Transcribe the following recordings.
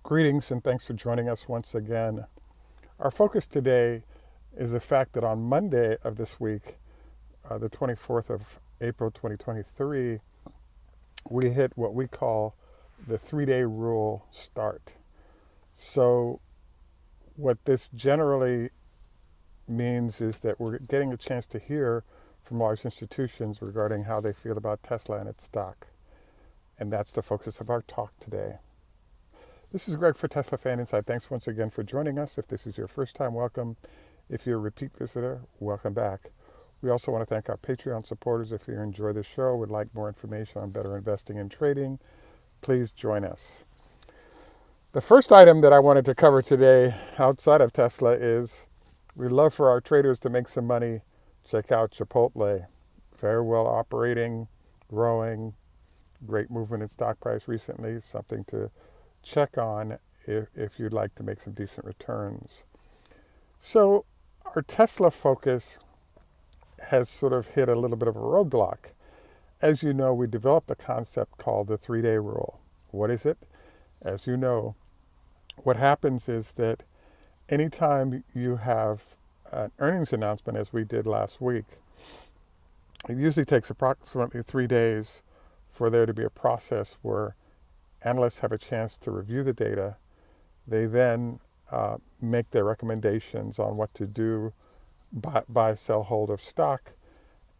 Greetings and thanks for joining us once again. Our focus today is the fact that on Monday of this week, the 24th of April 2023, we hit what we call the 3-day rule start. So what this generally means is that we're getting a chance to hear from large institutions regarding how they feel about Tesla and its stock. And that's the focus of our talk today. This is Greg for Teslafaninsight. Thanks once again for joining us. If this is your first time, welcome. If you're a repeat visitor, welcome back. We also want to thank our Patreon supporters. If you enjoy the show, would like more information on better investing and trading, please join us. The first item that I wanted to cover today outside of Tesla is we'd love for our traders to make some money. Check out Chipotle. Very well operating, growing, great movement in stock price recently. Something to check on if you'd like to make some decent returns. So our Tesla focus has sort of hit a little bit of a roadblock. As you know, we developed a concept called the 3-day rule. What is it? As you know, what happens is that anytime you have an earnings announcement, as we did last week, it usually takes approximately 3 days for there to be a process where analysts have a chance to review the data. They then make their recommendations on what to do, buy, sell, hold of stock,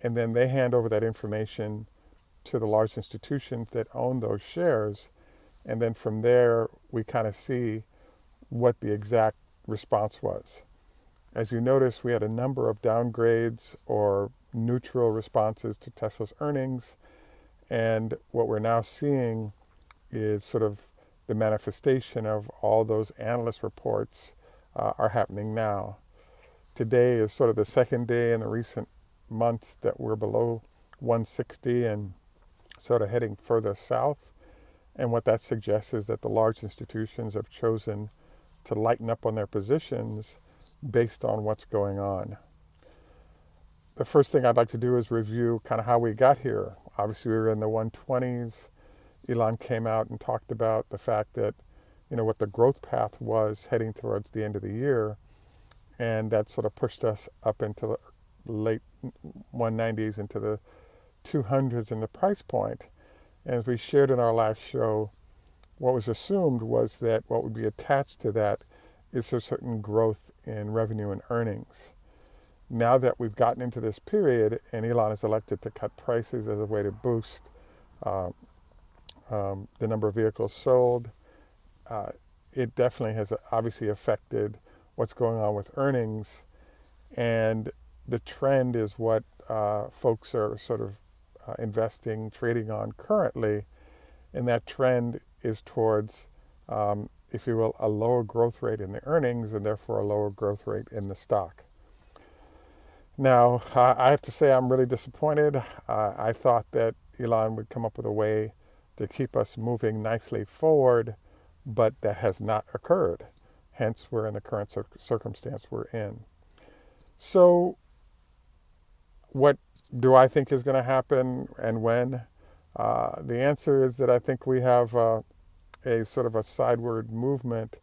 and then they hand over that information to the large institutions that own those shares. And then from there, we kind of see what the exact response was. As you notice, we had a number of downgrades or neutral responses to Tesla's earnings. And what we're now seeing is sort of the manifestation of all those analyst reports are happening now. Today is sort of the second day in the recent months that we're below 160 and sort of heading further south. And what that suggests is that the large institutions have chosen to lighten up on their positions based on what's going on. The first thing I'd like to do is review kind of how we got here. Obviously, we were in the 120s. Elon came out and talked about the fact that, what the growth path was heading towards the end of the year. And that sort of pushed us up into the late 190s, into the 200s in the price point. And as we shared in our last show, what was assumed was that what would be attached to that is a certain growth in revenue and earnings. Now that we've gotten into this period and Elon has elected to cut prices as a way to boost the number of vehicles sold, it definitely has obviously affected what's going on with earnings. And the trend is what folks are sort of investing, trading on currently. And that trend is towards, if you will, a lower growth rate in the earnings and therefore a lower growth rate in the stock. Now, I have to say I'm really disappointed. I thought that Elon would come up with a way to keep us moving nicely forward, but that has not occurred. Hence, we're in the current circumstance we're in. So what do I think is going to happen and when? The answer is that I think we have a sort of a sideward movement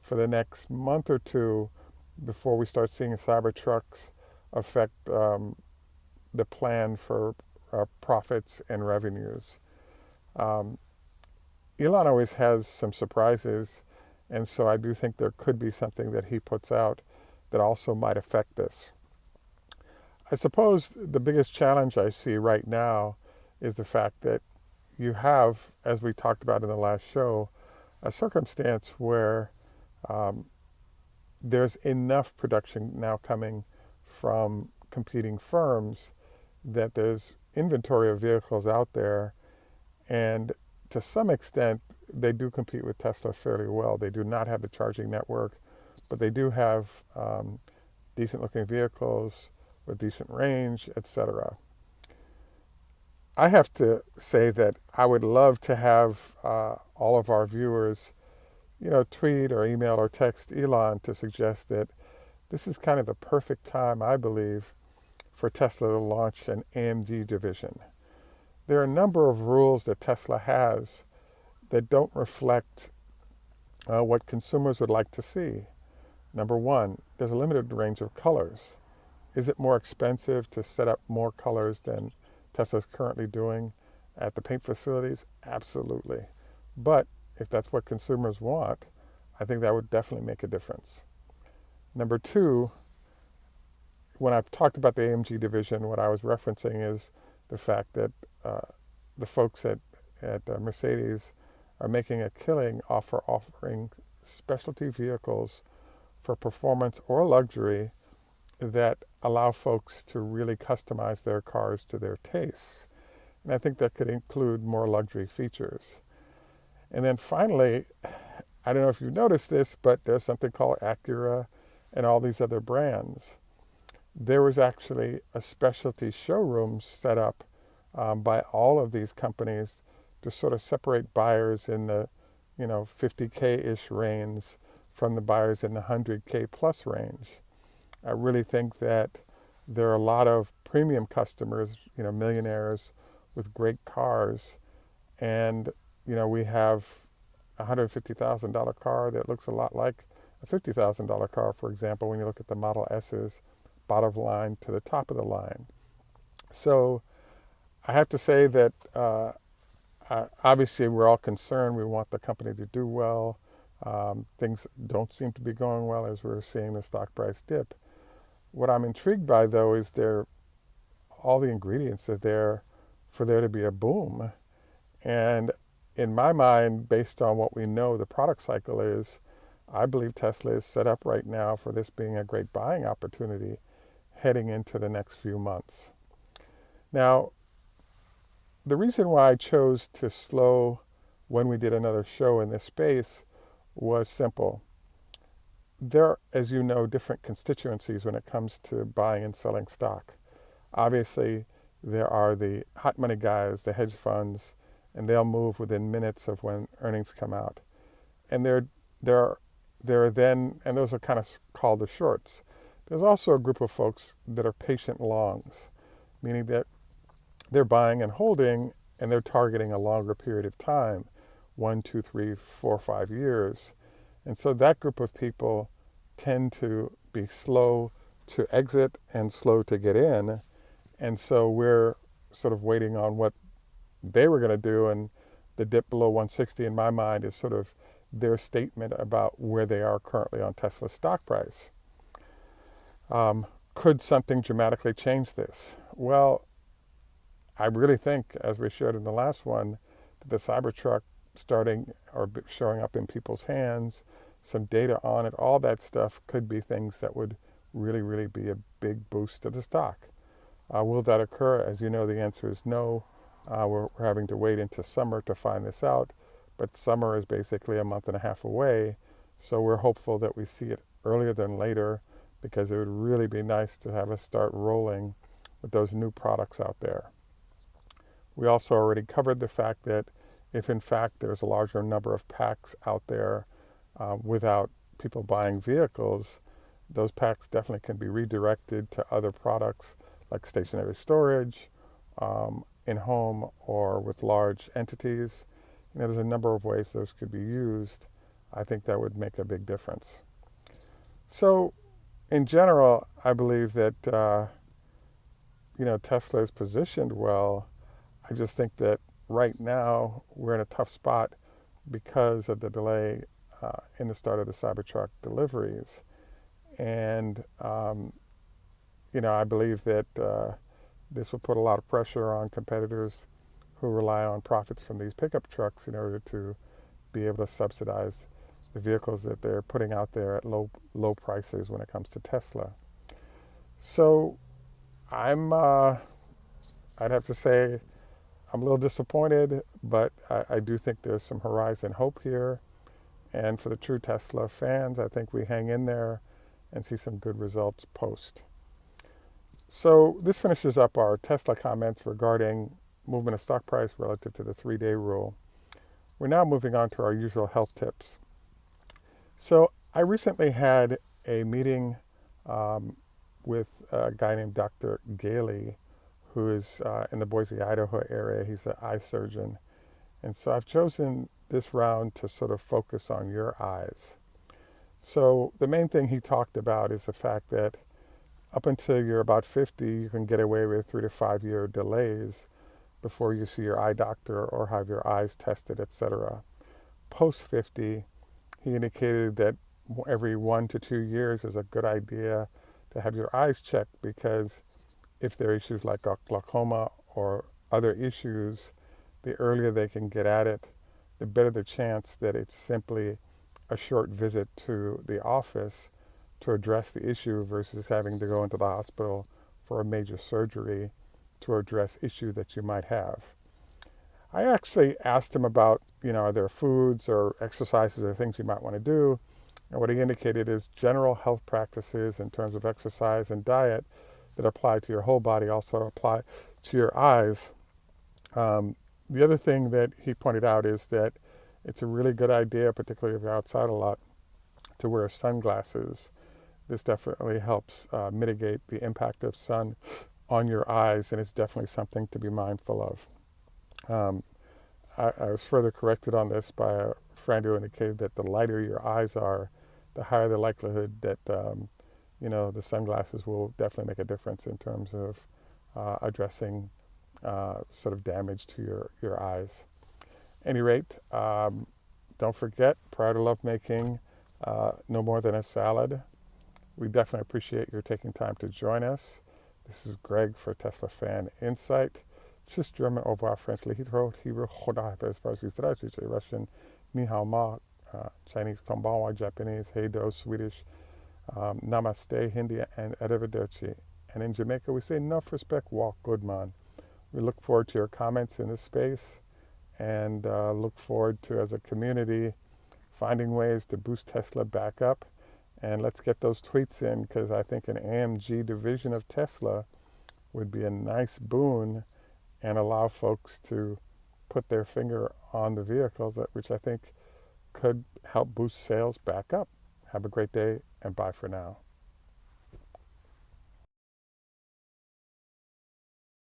for the next month or two before we start seeing Cybertrucks affect the plan for profits and revenues. Elon always has some surprises, and so I do think there could be something that he puts out that also might affect this. I suppose the biggest challenge I see right now is the fact that you have, as we talked about in the last show, a circumstance where there's enough production now coming from competing firms that there's inventory of vehicles out there, and to some extent they do compete with Tesla fairly well. They do not have the charging network, but they do have decent looking vehicles with decent range, etc. I have to say that I would love to have all of our viewers, tweet or email or text Elon to suggest that this is kind of the perfect time, I believe, for Tesla to launch an AMG division. There are a number of rules that Tesla has that don't reflect what consumers would like to see. Number one, there's a limited range of colors. Is it more expensive to set up more colors than Tesla's currently doing at the paint facilities? Absolutely. But if that's what consumers want, I think that would definitely make a difference. Number two, when I've talked about the AMG division, what I was referencing is the fact that the folks at Mercedes are making a killing offering specialty vehicles for performance or luxury that allow folks to really customize their cars to their tastes. And I think that could include more luxury features. And then finally, I don't know if you've noticed this, but there's something called Acura and all these other brands. There was actually a specialty showroom set up by all of these companies to sort of separate buyers in the 50K-ish range from the buyers in the 100K plus range. I really think that there are a lot of premium customers, millionaires with great cars, and we have a $150,000 car that looks a lot like a $50,000 car, for example, when you look at the Model S's bottom line to the top of the line. So I have to say that obviously we're all concerned. We want the company to do well. Things don't seem to be going well as we're seeing the stock price dip. What I'm intrigued by, though, is all the ingredients are there for there to be a boom. And in my mind, based on what we know the product cycle is, I believe Tesla is set up right now for this being a great buying opportunity heading into the next few months. Now, the reason why I chose to slow when we did another show in this space was simple. There are, as you know, different constituencies when it comes to buying and selling stock. Obviously, there are the hot money guys, the hedge funds, and they'll move within minutes of when earnings come out. And there are then, and those are kind of called the shorts. There's also a group of folks that are patient longs, meaning that they're buying and holding, and they're targeting a longer period of time, 1, 2, 3, 4, 5 years. And so that group of people tend to be slow to exit and slow to get in. And so we're sort of waiting on what they were going to do. And the dip below 160 in my mind is sort of their statement about where they are currently on Tesla's stock price. Could something dramatically change this? Well, I really think, as we showed in the last one, that the Cybertruck starting or showing up in people's hands, some data on it, all that stuff could be things that would really, really be a big boost to the stock. Will that occur? As you know, the answer is no. We're having to wait into summer to find this out, but summer is basically a month and a half away, so we're hopeful that we see it earlier than later, because it would really be nice to have us start rolling with those new products out there. We also already covered the fact that if in fact there's a larger number of packs out there without people buying vehicles, those packs definitely can be redirected to other products like stationary storage, in home, or with large entities. There's a number of ways those could be used. I think that would make a big difference. So in general, I believe that Tesla is positioned well. I just think that right now we're in a tough spot because of the delay in the start of the Cybertruck deliveries. And, I believe that this will put a lot of pressure on competitors who rely on profits from these pickup trucks in order to be able to subsidize the vehicles that they're putting out there at low prices when it comes to Tesla. So I'd have to say I'm a little disappointed, but I do think there's some horizon hope here. And for the true Tesla fans, I think we hang in there and see some good results post. So this finishes up our Tesla comments regarding movement of stock price relative to the 3-day rule. We're now moving on to our usual health tips. So I recently had a meeting with a guy named Dr. Gailey, who is in the Boise, Idaho area. He's an eye surgeon. And so I've chosen this round to sort of focus on your eyes. So the main thing he talked about is the fact that up until you're about 50, you can get away with 3 to 5 year delays before you see your eye doctor or have your eyes tested, etc. Post 50, he indicated that every 1 to 2 years is a good idea to have your eyes checked, because if there are issues like glaucoma or other issues, the earlier they can get at it, the better the chance that it's simply a short visit to the office to address the issue versus having to go into the hospital for a major surgery to address issues that you might have. I actually asked him about, are there foods or exercises or things you might want to do? And what he indicated is general health practices in terms of exercise and diet that apply to your whole body also apply to your eyes. The other thing that he pointed out is that it's a really good idea, particularly if you're outside a lot, to wear sunglasses. This definitely helps mitigate the impact of sun on your eyes, and it's definitely something to be mindful of. I was further corrected on this by a friend who indicated that the lighter your eyes are, the higher the likelihood that the sunglasses will definitely make a difference in terms of addressing sort of damage to your eyes. Any rate, don't forget, prior to lovemaking, no more than a salad. We definitely appreciate your taking time to join us. This is Greg for Teslafaninsight. Tschüss, German, au revoir, French, Lehitro, Hebrew, Choda, Farsi, Russian, Ni hao ma, Chinese, Konbanwa, Japanese, Hey do, Swedish, Namaste, Hindi, and Arrivederci. And in Jamaica, we say enough respect, walk good man. We look forward to your comments in this space, and look forward to, as a community, finding ways to boost Tesla back up. And let's get those tweets in, because I think an AMG division of Tesla would be a nice boon and allow folks to put their finger on the vehicles, which I think could help boost sales back up. Have a great day, and bye for now.